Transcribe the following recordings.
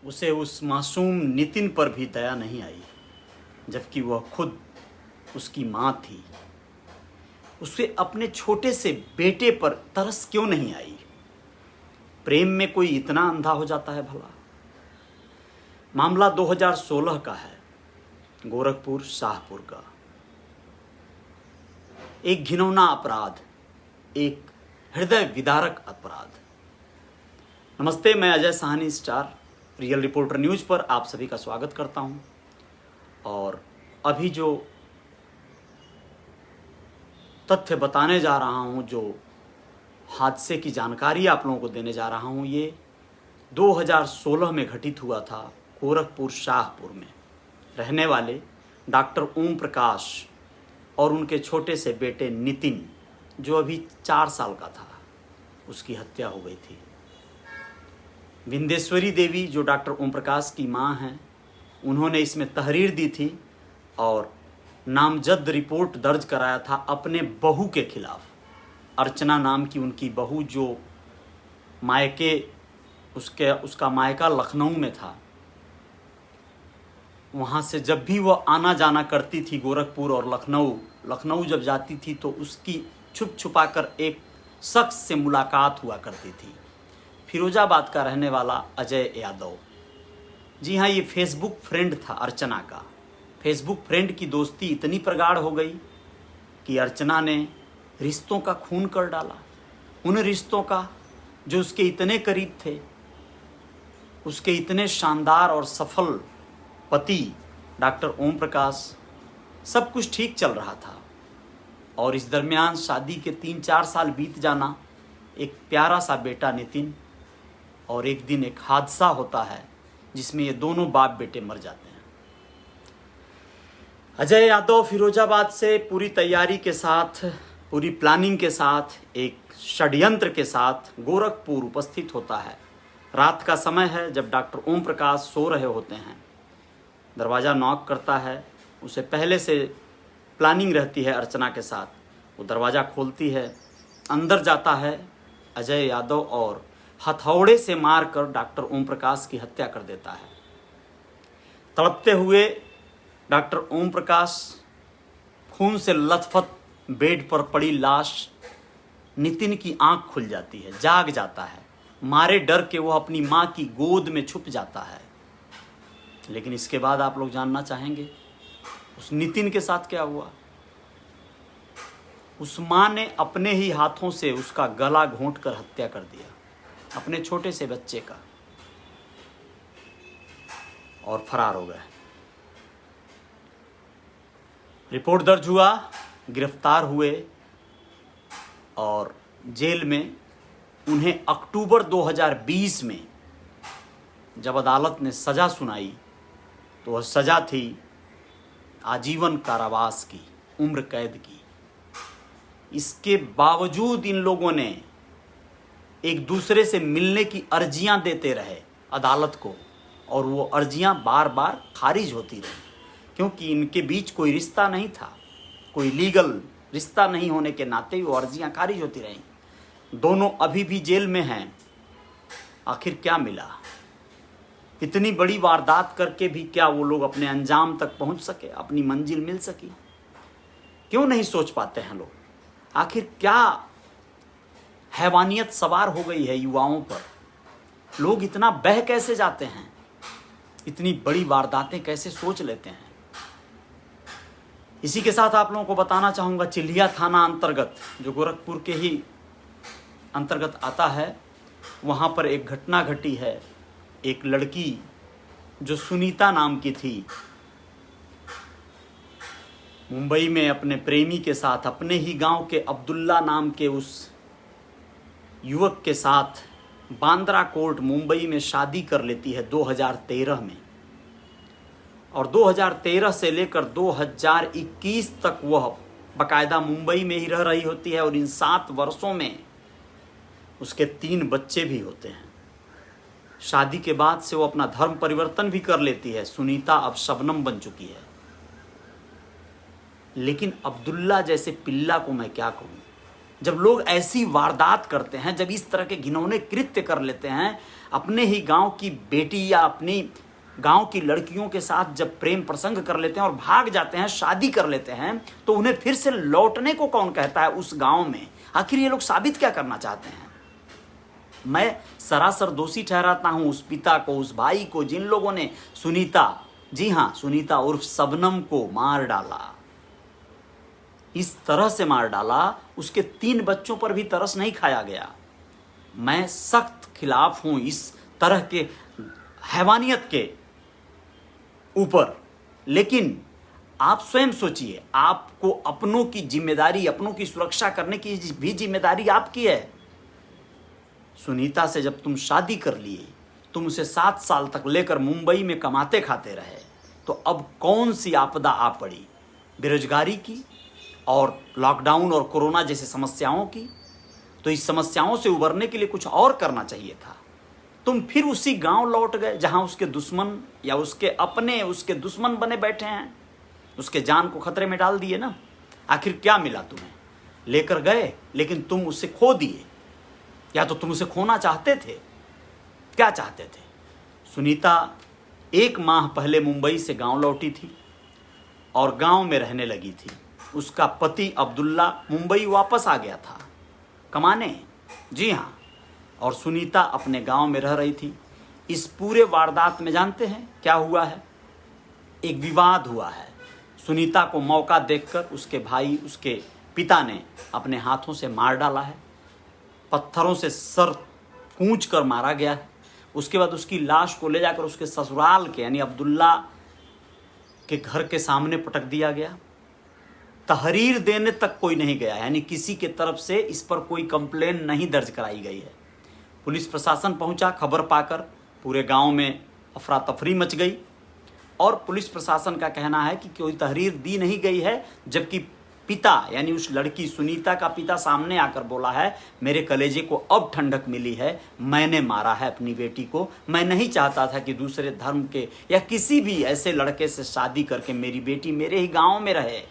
उसे उस मासूम नितिन पर भी दया नहीं आई, जबकि वह खुद उसकी माँ थी। उसे अपने छोटे से बेटे पर तरस क्यों नहीं आई? प्रेम में कोई इतना अंधा हो जाता है भला? मामला 2016 का है, गोरखपुर शाहपुर का। एक घिनौना अपराध, एक हृदय विदारक अपराध। नमस्ते, मैं Ajay Sahni, star real reporter news पर आप सभी का स्वागत करता हूं। और अभी जो तथ्य बताने जा रहा हूं, जो हादसे की जानकारी आप लोगों को देने जा रहा हूं, ये 2016 में घटित हुआ था गोरखपुर शाहपुर में। रहने वाले डॉक्टर ओम प्रकाश और उनके छोटे से बेटे नितिन, जो अभी 4 साल का था, उसकी हत्या हो गई थी। विंदेश्वरी देवी, जो डॉक्टर ओम प्रकाश की मां हैं, उन्होंने इसमें तहरीर दी थी और नामजद रिपोर्ट दर्ज कराया था अपने बहू के खिलाफ। अर्चना नाम की उनकी बहू, जो मायके उसका मायका लखनऊ में था। वहाँ से जब भी वह आना जाना करती थी गोरखपुर और लखनऊ जब जाती थी तो उसकी छुप छुपा कर एक शख्स से मुलाकात हुआ करती थी, फिरोजाबाद का रहने वाला अजय यादव। जी हाँ, ये फेसबुक फ्रेंड था अर्चना का। फेसबुक फ्रेंड की दोस्ती इतनी प्रगाढ़ हो गई कि अर्चना ने रिश्तों का खून कर डाला। उन रिश्तों का जो उसके इतने करीब थे, उसके इतने शानदार और सफल पति डॉक्टर ओम प्रकाश। सब कुछ ठीक चल रहा था और इस दरमियान शादी के 3-4 साल बीत जाना, एक प्यारा सा बेटा नितिन, और एक दिन एक हादसा होता है जिसमें ये दोनों बाप बेटे मर जाते हैं। अजय यादव फिरोजाबाद से पूरी तैयारी के साथ, पूरी प्लानिंग के साथ, एक षड्यंत्र के साथ गोरखपुर उपस्थित होता है। रात का समय है, जब डॉक्टर ओम प्रकाश सो रहे होते हैं। दरवाज़ा नॉक करता है। उसे पहले से प्लानिंग रहती है अर्चना के साथ। वो दरवाज़ा खोलती है, अंदर जाता है अजय यादव और हथौड़े से मारकर डॉक्टर ओम प्रकाश की हत्या कर देता है। तड़पते हुए डॉक्टर ओम प्रकाश, खून से लथपथ बेड पर पड़ी लाश, नितिन की आंख खुल जाती है, जाग जाता है। मारे डर के वो अपनी माँ की गोद में छुप जाता है। लेकिन इसके बाद आप लोग जानना चाहेंगे उस नितिन के साथ क्या हुआ। उस माँ ने अपने ही हाथों से उसका गला घोंट कर हत्या कर दिया, अपने छोटे से बच्चे का, और फरार हो गए। रिपोर्ट दर्ज हुआ, गिरफ्तार हुए और जेल में उन्हें अक्टूबर 2020 में जब अदालत ने सज़ा सुनाई तो वह सज़ा थी आजीवन कारावास की, उम्र कैद की। इसके बावजूद इन लोगों ने एक दूसरे से मिलने की अर्जियां देते रहे अदालत को, और वो अर्जियां बार बार खारिज होती रही, क्योंकि इनके बीच कोई रिश्ता नहीं था, कोई लीगल रिश्ता नहीं होने के नाते वो अर्जियां खारिज होती रहीं। दोनों अभी भी जेल में हैं। आखिर क्या मिला? इतनी बड़ी वारदात करके भी क्या वो लोग अपने अंजाम तक पहुंच सके, अपनी मंजिल मिल सकी? क्यों नहीं सोच पाते हैं लोग? आखिर क्या हैवानियत सवार हो गई है युवाओं पर? लोग इतना बह कैसे जाते हैं? इतनी बड़ी वारदातें कैसे सोच लेते हैं? इसी के साथ आप लोगों को बताना चाहूँगा, चिल्हिया थाना अंतर्गत, जो गोरखपुर के ही अंतर्गत आता है, वहाँ पर एक घटना घटी है। एक लड़की जो सुनीता नाम की थी, मुंबई में अपने प्रेमी के साथ, अपने ही गांव के अब्दुल्ला नाम के उस युवक के साथ बांद्रा कोर्ट मुंबई में शादी कर लेती है 2013 में। और 2013 से लेकर 2021 तक वह बाकायदा मुंबई में ही रह रही होती है, और इन 7 वर्षों में उसके 3 बच्चे भी होते हैं। शादी के बाद से वो अपना धर्म परिवर्तन भी कर लेती है। सुनीता अब शबनम बन चुकी है। लेकिन अब्दुल्ला जैसे पिल्ला को मैं क्या कहूँ, जब लोग ऐसी वारदात करते हैं, जब इस तरह के घिनौने कृत्य कर लेते हैं, अपने ही गांव की बेटी या अपनी गांव की लड़कियों के साथ जब प्रेम प्रसंग कर लेते हैं और भाग जाते हैं, शादी कर लेते हैं, तो उन्हें फिर से लौटने को कौन कहता है उस गांव में? आखिर ये लोग साबित क्या करना चाहते हैं? मैं सरासर दोषी ठहराता हूं उस पिता को, उस भाई को, जिन लोगों ने सुनीता, जी हां, सुनीता उर्फ शबनम को मार डाला, इस तरह से मार डाला। उसके 3 बच्चों पर भी तरस नहीं खाया गया। मैं सख्त खिलाफ हूं इस तरह के हैवानियत के ऊपर। लेकिन आप स्वयं सोचिए, आपको अपनों की जिम्मेदारी, अपनों की सुरक्षा करने की भी जिम्मेदारी आपकी है। सुनीता से जब तुम शादी कर लिए, तुम उसे 7 साल तक लेकर मुंबई में कमाते खाते रहे, तो अब कौन सी आपदा आ पड़ी? बेरोजगारी की और लॉकडाउन और कोरोना जैसी समस्याओं की। तो इस समस्याओं से उबरने के लिए कुछ और करना चाहिए था। तुम फिर उसी गांव लौट गए जहां उसके दुश्मन या उसके अपने उसके दुश्मन बने बैठे हैं। उसके जान को खतरे में डाल दिए ना। आखिर क्या मिला तुम्हें? लेकर गए लेकिन तुम उसे खो दिए, या तो तुम उसे खोना चाहते थे? क्या चाहते थे? सुनीता 1 माह पहले मुंबई से गांव लौटी थी और गांव में रहने लगी थी। उसका पति अब्दुल्ला मुंबई वापस आ गया था कमाने, जी हाँ, और सुनीता अपने गांव में रह रही थी। इस पूरे वारदात में जानते हैं क्या हुआ है? एक विवाद हुआ है। सुनीता को मौका देखकर उसके भाई, उसके पिता ने अपने हाथों से मार डाला है। पत्थरों से सर कूंच कर मारा गया है। उसके बाद उसकी लाश को ले जाकर उसके ससुराल के यानी अब्दुल्ला के घर के सामने पटक दिया गया। तहरीर देने तक कोई नहीं गया, यानी किसी के तरफ से इस पर कोई कंप्लेन नहीं दर्ज कराई गई है। पुलिस प्रशासन पहुंचा, खबर पाकर पूरे गांव में अफरा तफरी मच गई और पुलिस प्रशासन का कहना है कि कोई तहरीर दी नहीं गई है, जबकि पिता यानी उस लड़की सुनीता का पिता सामने आकर बोला है, मेरे कलेजे को अब ठंडक मिली है, मैंने मारा है अपनी बेटी को, मैं नहीं चाहता था कि दूसरे धर्म के या किसी भी ऐसे लड़के से शादी करके मेरी बेटी मेरे ही गांव में रहे।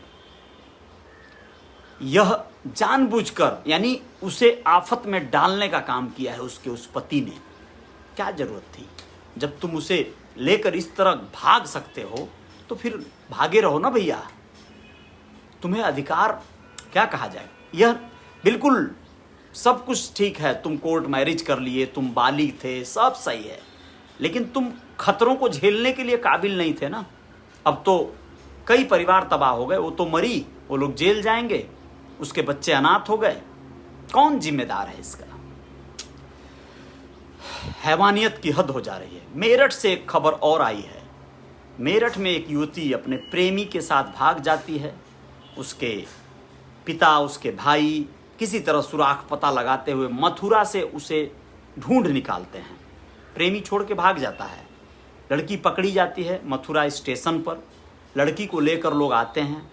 यह जानबूझकर यानी उसे आफत में डालने का काम किया है उसके उस पति ने। क्या जरूरत थी? जब तुम उसे लेकर इस तरह भाग सकते हो तो फिर भागे रहो ना भैया। तुम्हें अधिकार क्या कहा जाए? यह बिल्कुल सब कुछ ठीक है, तुम कोर्ट मैरिज कर लिए, तुम बालिग थे, सब सही है, लेकिन तुम खतरों को झेलने के लिए काबिल नहीं थे ना। अब तो कई परिवार तबाह हो गए, वो तो मरी, वो लोग जेल जाएंगे, उसके बच्चे अनाथ हो गए। कौन जिम्मेदार है इसका? हैवानियत की हद हो जा रही है। मेरठ से एक खबर और आई है। मेरठ में एक युवती अपने प्रेमी के साथ भाग जाती है। उसके पिता, उसके भाई किसी तरह सुराख पता लगाते हुए मथुरा से उसे ढूंढ निकालते हैं। प्रेमी छोड़ के भाग जाता है। लड़की पकड़ी जाती है मथुरा स्टेशन पर। लड़की को लेकर लोग आते हैं।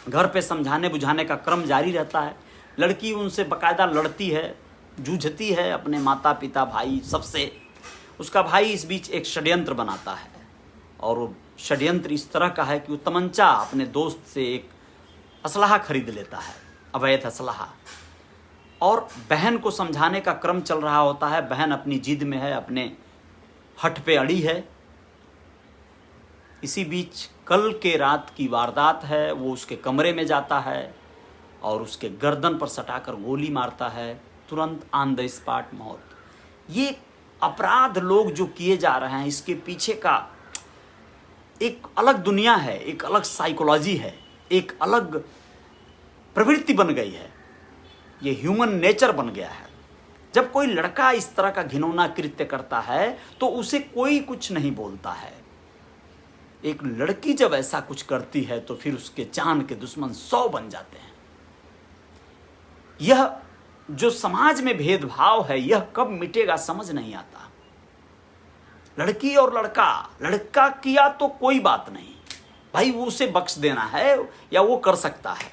घर पे समझाने बुझाने का क्रम जारी रहता है। लड़की उनसे बाकायदा लड़ती है, जूझती है अपने माता पिता भाई सबसे। उसका भाई इस बीच एक षड्यंत्र बनाता है और वो षड्यंत्र इस तरह का है कि वो तमंचा अपने दोस्त से एक असलहा खरीद लेता है, अवैध असलहा, और बहन को समझाने का क्रम चल रहा होता है। बहन अपनी जिद में है, अपने हठ पे अड़ी है। इसी बीच कल के रात की वारदात है। वो उसके कमरे में जाता है और उसके गर्दन पर सटाकर गोली मारता है, तुरंत ऑन द स्पॉट मौत। ये अपराध लोग जो किए जा रहे हैं, इसके पीछे का एक अलग दुनिया है, एक अलग साइकोलॉजी है, एक अलग प्रवृत्ति बन गई है। ये ह्यूमन नेचर बन गया है। जब कोई लड़का इस तरह का घिनौना कृत्य करता है तो उसे कोई कुछ नहीं बोलता है। एक लड़की जब ऐसा कुछ करती है तो फिर उसके जान के दुश्मन 100 बन जाते हैं। यह जो समाज में भेदभाव है, यह कब मिटेगा समझ नहीं आता। लड़की और लड़का किया तो कोई बात नहीं भाई, वो उसे बख्श देना है या वो कर सकता है।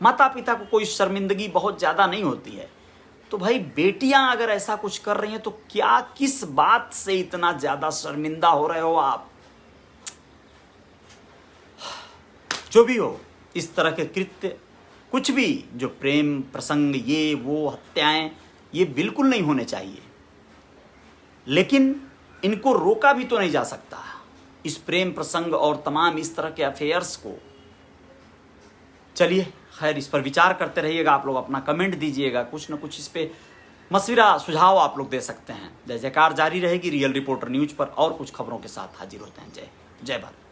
माता पिता को कोई शर्मिंदगी बहुत ज्यादा नहीं होती है। तो भाई बेटियां अगर ऐसा कुछ कर रही हैं तो क्या, किस बात से इतना ज्यादा शर्मिंदा हो रहे हो आप? जो भी हो, इस तरह के कृत्य कुछ भी जो प्रेम प्रसंग, ये वो हत्याएं, ये बिल्कुल नहीं होने चाहिए। लेकिन इनको रोका भी तो नहीं जा सकता, इस प्रेम प्रसंग और तमाम इस तरह के अफेयर्स को। चलिए खैर, इस पर विचार करते रहिएगा, आप लोग अपना कमेंट दीजिएगा, कुछ ना कुछ इस पे मशविरा सुझाव आप लोग दे सकते हैं। जय जयकार जारी रहेगी। रियल रिपोर्टर न्यूज पर और कुछ खबरों के साथ हाजिर होते हैं। जय भारत।